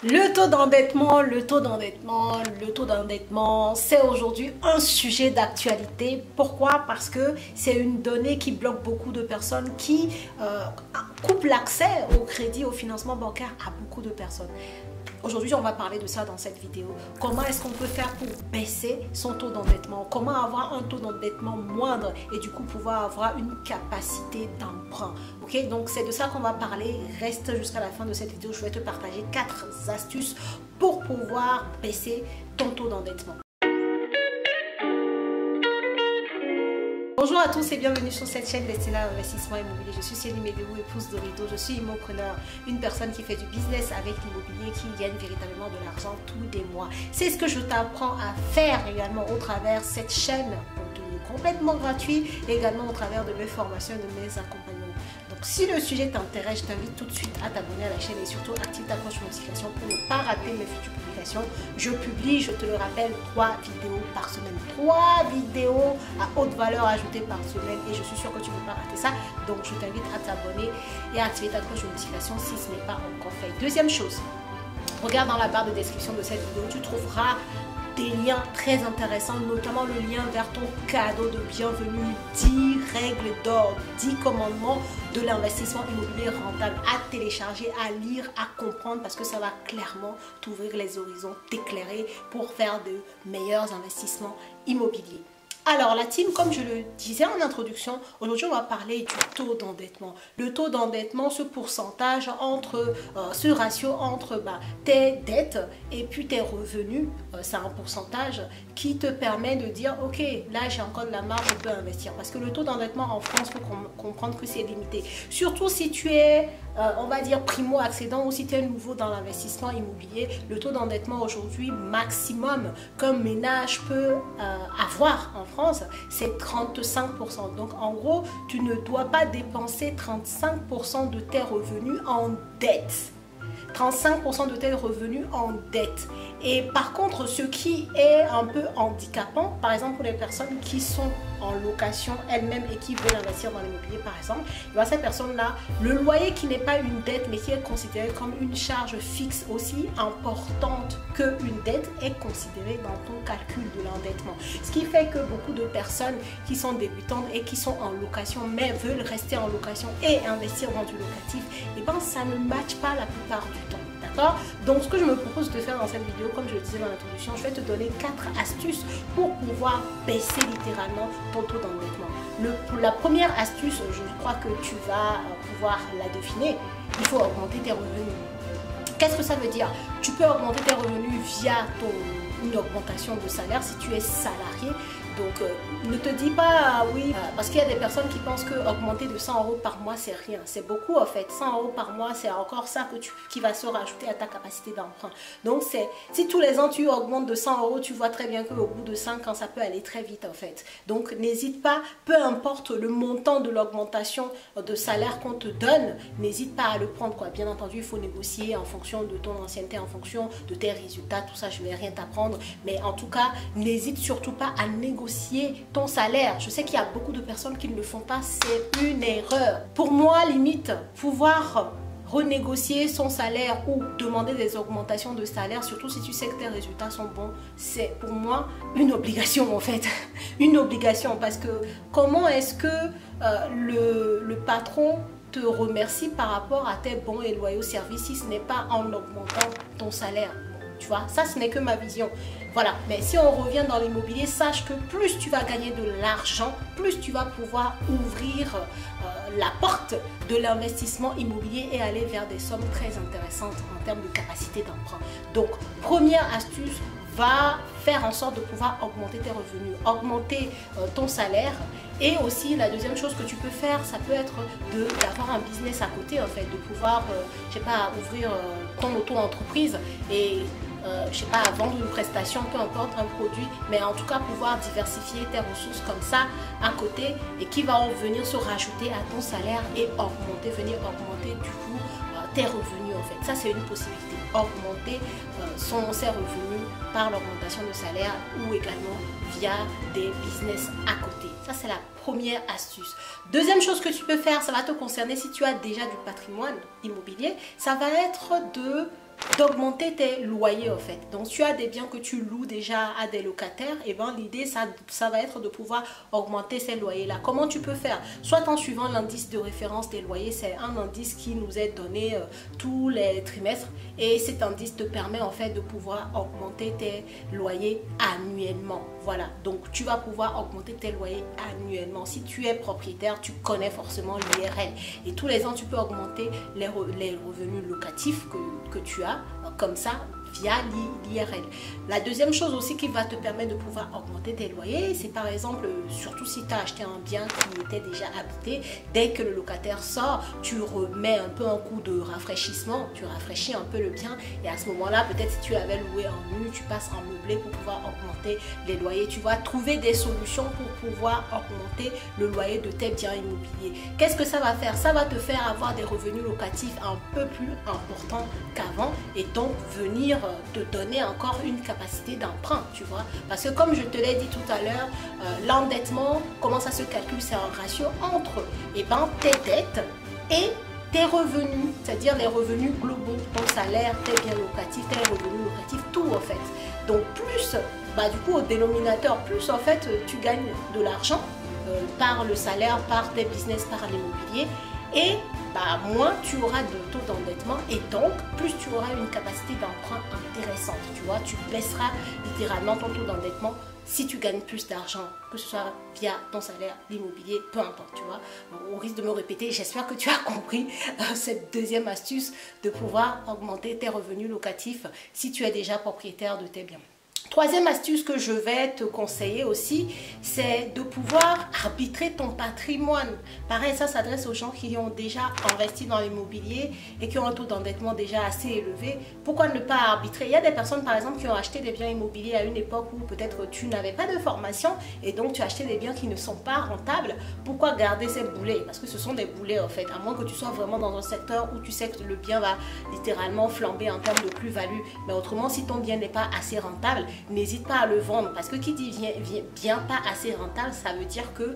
Le taux d'endettement, c'est aujourd'hui un sujet d'actualité. Pourquoi? Parce que c'est une donnée qui bloque beaucoup de personnes, qui coupe l'accès au crédit, au financement bancaire à beaucoup de personnes. Aujourd'hui, on va parler de ça dans cette vidéo. Comment est-ce qu'on peut faire pour baisser son taux d'endettement? Comment avoir un taux d'endettement moindre et du coup pouvoir avoir une capacité d'emprunt? Ok, donc c'est de ça qu'on va parler. Reste jusqu'à la fin de cette vidéo. Je vais te partager 4 astuces pour pouvoir baisser ton taux d'endettement. Bonjour à tous et bienvenue sur cette chaîne Destina Investissement Immobilier. Je suis Céline Medéou, épouse de Rideau. Je suis immopreneur, une personne qui fait du business avec l'immobilier, qui gagne véritablement de l'argent tous les mois. C'est ce que je t'apprends à faire également au travers de cette chaîne, complètement gratuit, et également au travers de mes formations et de mes accompagnements. Donc si le sujet t'intéresse, je t'invite tout de suite à t'abonner à la chaîne et surtout active ta cloche de notification pour ne pas rater mes futures publications. Je publie, je te le rappelle, 3 vidéos par semaine. 3 vidéos à haute valeur ajoutée par semaine et je suis sûre que tu ne veux pas rater ça. Donc je t'invite à t'abonner et à activer ta cloche de notification si ce n'est pas encore fait. Deuxième chose, regarde dans la barre de description de cette vidéo, tu trouveras des liens très intéressants, notamment le lien vers ton cadeau de bienvenue, 10 règles d'or, 10 commandements de l'investissement immobilier rentable à télécharger, à lire, à comprendre, parce que ça va clairement t'ouvrir les horizons, t'éclairer pour faire de meilleurs investissements immobiliers. Alors la team, comme je le disais en introduction, aujourd'hui on va parler du taux d'endettement. Le taux d'endettement, ce pourcentage entre, ce ratio entre tes dettes et puis tes revenus, c'est un pourcentage qui te permet de dire ok, là j'ai encore de la marge, je peux investir. Parce que le taux d'endettement en France, il faut comprendre que c'est limité. Surtout si tu es, on va dire, primo-accédant ou si tu es nouveau dans l'investissement immobilier, le taux d'endettement aujourd'hui maximum qu'un ménage peut avoir en France, c'est 35%. Donc en gros, tu ne dois pas dépenser 35% de tes revenus en dette. 35% de tes revenus en dette. Et par contre, ce qui est un peu handicapant, par exemple pour les personnes qui sont en location elles-mêmes et qui veulent investir dans l'immobilier par exemple, ces personnes-là, le loyer qui n'est pas une dette mais qui est considéré comme une charge fixe aussi importante qu'une dette est considérée dans ton calcul de l'endettement. Ce qui fait que beaucoup de personnes qui sont débutantes et qui sont en location mais veulent rester en location et investir dans du locatif, et ben ça ne matche pas la plupart du temps. D'accord? Donc ce que je me propose de faire dans cette vidéo, comme je le disais dans l'introduction, je vais te donner 4 astuces pour pouvoir baisser littéralement ton taux d'endettement. La première astuce, je crois que tu vas pouvoir la deviner, il faut augmenter tes revenus. Qu'est-ce que ça veut dire? Tu peux augmenter tes revenus via une augmentation de salaire si tu es salarié. Donc ne te dis pas oui, parce qu'il y a des personnes qui pensent que augmenter de 100 € par mois c'est rien. C'est beaucoup en fait. 100 € par mois, c'est encore ça qui va se rajouter à ta capacité d'emprunt. Donc si tous les ans tu augmentes de 100 €, tu vois très bien qu'au bout de 5 ans ça peut aller très vite en fait. Donc n'hésite pas, peu importe le montant de l'augmentation de salaire qu'on te donne, n'hésite pas à le prendre quoi. Bien entendu, il faut négocier en fonction de ton ancienneté, en fonction de tes résultats, tout ça je ne vais rien t'apprendre. Mais en tout cas, n'hésite surtout pas à négocier ton salaire. Je sais qu'il y a beaucoup de personnes qui ne le font pas, c'est une erreur. Pour moi, limite, pouvoir renégocier son salaire ou demander des augmentations de salaire, surtout si tu sais que tes résultats sont bons, c'est pour moi une obligation en fait. Une obligation, parce que comment est-ce que le patron te remercie par rapport à tes bons et loyaux services si ce n'est pas en augmentant ton salaire? Tu vois, ça ce n'est que ma vision. Voilà, mais si on revient dans l'immobilier, sache que plus tu vas gagner de l'argent, plus tu vas pouvoir ouvrir la porte de l'investissement immobilier et aller vers des sommes très intéressantes en termes de capacité d'emprunt. Donc, première astuce, va faire en sorte de pouvoir augmenter tes revenus, augmenter ton salaire. Et aussi, la deuxième chose que tu peux faire, ça peut être d'avoir un business à côté, en fait, de pouvoir, je sais pas, ouvrir ton auto-entreprise et je sais pas, vendre une prestation, peu importe, un produit, mais en tout cas pouvoir diversifier tes ressources comme ça à côté et qui va venir se rajouter à ton salaire et venir augmenter du coup tes revenus en fait. Ça c'est une possibilité, augmenter ses revenus par l'augmentation de salaire ou également via des business à côté. Ça c'est la première astuce. Deuxième chose que tu peux faire, ça va te concerner si tu as déjà du patrimoine immobilier, ça va être de d'augmenter tes loyers en fait. Donc tu as des biens que tu loues déjà à des locataires, et ben l'idée ça va être de pouvoir augmenter ces loyers là. Comment tu peux faire? Soit en suivant l'indice de référence des loyers, c'est un indice qui nous est donné tous les trimestres, et cet indice te permet en fait de pouvoir augmenter tes loyers annuellement. Voilà, donc tu vas pouvoir augmenter tes loyers annuellement. Si tu es propriétaire, tu connais forcément l'IRL, et tous les ans tu peux augmenter les revenus locatifs que tu as comme ça via l'IRL. La deuxième chose aussi qui va te permettre de pouvoir augmenter tes loyers, c'est par exemple, surtout si tu as acheté un bien qui était déjà habité, dès que le locataire sort, tu remets un peu un coup de rafraîchissement, tu rafraîchis un peu le bien, et à ce moment-là, peut-être si tu avais loué en nu, tu passes en meublé pour pouvoir augmenter les loyers. Tu vas trouver des solutions pour pouvoir augmenter le loyer de tes biens immobiliers. Qu'est-ce que ça va faire? Ça va te faire avoir des revenus locatifs un peu plus importants qu'avant, et donc venir te donner encore une capacité d'emprunt, tu vois. Parce que comme je te l'ai dit tout à l'heure, l'endettement, comment ça se calcule? C'est un ratio entre tes dettes et tes revenus, c'est-à-dire les revenus globaux, ton salaire, tes biens locatifs, tes revenus locatifs, tout en fait. Donc plus, du coup au dénominateur, plus en fait tu gagnes de l'argent par le salaire, par tes business, par l'immobilier, et moins tu auras de taux d'endettement, et donc plus tu auras une capacité d'emprunt intéressante, tu vois. Tu baisseras littéralement ton taux d'endettement si tu gagnes plus d'argent, que ce soit via ton salaire, l'immobilier, peu importe, tu vois. Bon, au risque de me répéter, j'espère que tu as compris cette deuxième astuce de pouvoir augmenter tes revenus locatifs si tu es déjà propriétaire de tes biens. Troisième astuce que je vais te conseiller aussi, c'est de pouvoir arbitrer ton patrimoine. Pareil, ça s'adresse aux gens qui ont déjà investi dans l'immobilier et qui ont un taux d'endettement déjà assez élevé. Pourquoi ne pas arbitrer? Il y a des personnes par exemple qui ont acheté des biens immobiliers à une époque où peut-être tu n'avais pas de formation, et donc tu as acheté des biens qui ne sont pas rentables. Pourquoi garder ces boulets? Parce que ce sont des boulets en fait, à moins que tu sois vraiment dans un secteur où tu sais que le bien va littéralement flamber en termes de plus-value. Mais autrement, si ton bien n'est pas assez rentable, n'hésite pas à le vendre, parce que qui dit bien pas assez rentable, ça veut dire que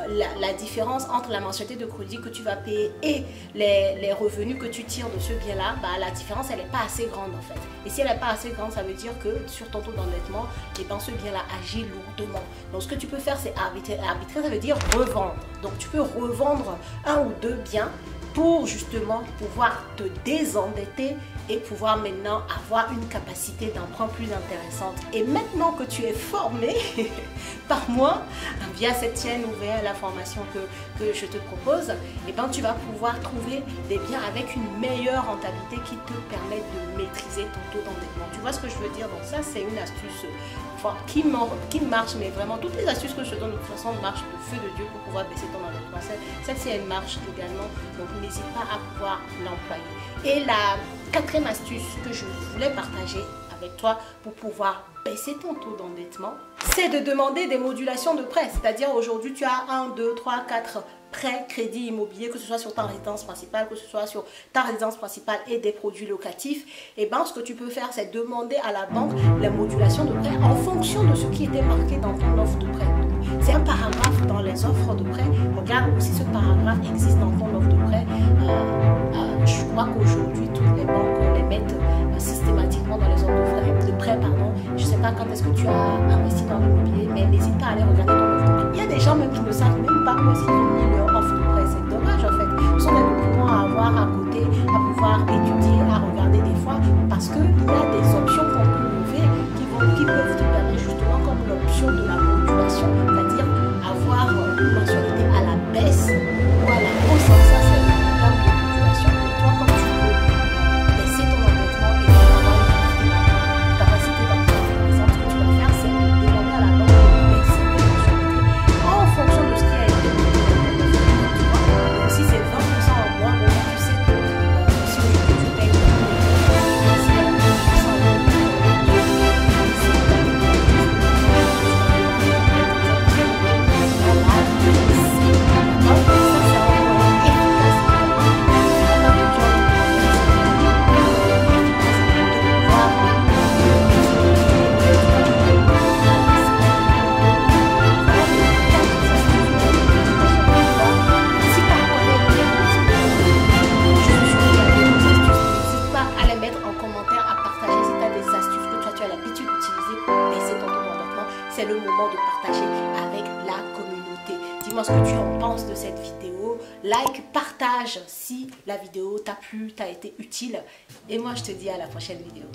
la différence entre la mensualité de crédit que tu vas payer et les revenus que tu tires de ce bien là, la différence elle n'est pas assez grande en fait. Et si elle n'est pas assez grande, ça veut dire que sur ton taux d'endettement, ce bien là agit lourdement. Donc ce que tu peux faire, c'est arbitrer. Arbitrer, ça veut dire revendre. Donc tu peux revendre un ou deux biens pour justement pouvoir te désendetter et pouvoir maintenant avoir une capacité d'emprunt plus intéressante. Et maintenant que tu es formé par moi via cette chaîne ouverte, la formation que je te propose, tu vas pouvoir trouver des biens avec une meilleure rentabilité qui te permet de maîtriser ton taux d'endettement. Tu vois ce que je veux dire? Donc ça, c'est une astuce qui marche, mais vraiment toutes les astuces que je te donne de toute façon marchent du feu de Dieu pour pouvoir baisser ton endettement. Celle-ci, elle marche également, donc n'hésite pas à pouvoir l'employer. Et la quatrième astuce que je voulais partager avec toi pour pouvoir baisser ton taux d'endettement, c'est de demander des modulations de prêt. C'est-à-dire aujourd'hui tu as 1, 2, 3, 4 prêts, crédits immobiliers, que ce soit sur ta résidence principale, que ce soit sur ta résidence principale et des produits locatifs. Et ce que tu peux faire, c'est demander à la banque la modulation de prêt en fonction de ce qui était marqué dans ton offre de prêt. C'est un paragraphe dans les offres de prêt. Regarde si ce paragraphe existe dans ton offre de prêt. Je crois qu'aujourd'hui, toutes les banques les mettent systématiquement dans les offres de prêt. Je ne sais pas quand est-ce que tu as investi dans l'immobilier, mais n'hésite pas à aller regarder ton offre de prêt. Il y a des gens même qui ne savent même pas où ils ont mis leur offre de prêt. C'est dommage en fait. Ce sont des documents à avoir à côté, à pouvoir étudier, à regarder des fois, parce qu'il y a des options qu'on peut lever qui peuvent te permettre justement comme l'option de la modulation, c'est-à-dire avoir une mensualité à la baisse ou à la hausse. Ça, c'est une terme de modulation. Et toi, comme tu veux baisser ton endettement et avoir une capacité d'emprunt intéressante, ce que tu vas faire, c'est demander à la banque de baisser tes mensualités en fonction de ce qui a été modulé. Donc si c'est 20% en moins, tu sais que si aujourd'hui tu payes c'est le moment de partager avec la communauté. Dis-moi ce que tu en penses de cette vidéo. Like, partage si la vidéo t'a plu, t'a été utile. Et moi, je te dis à la prochaine vidéo.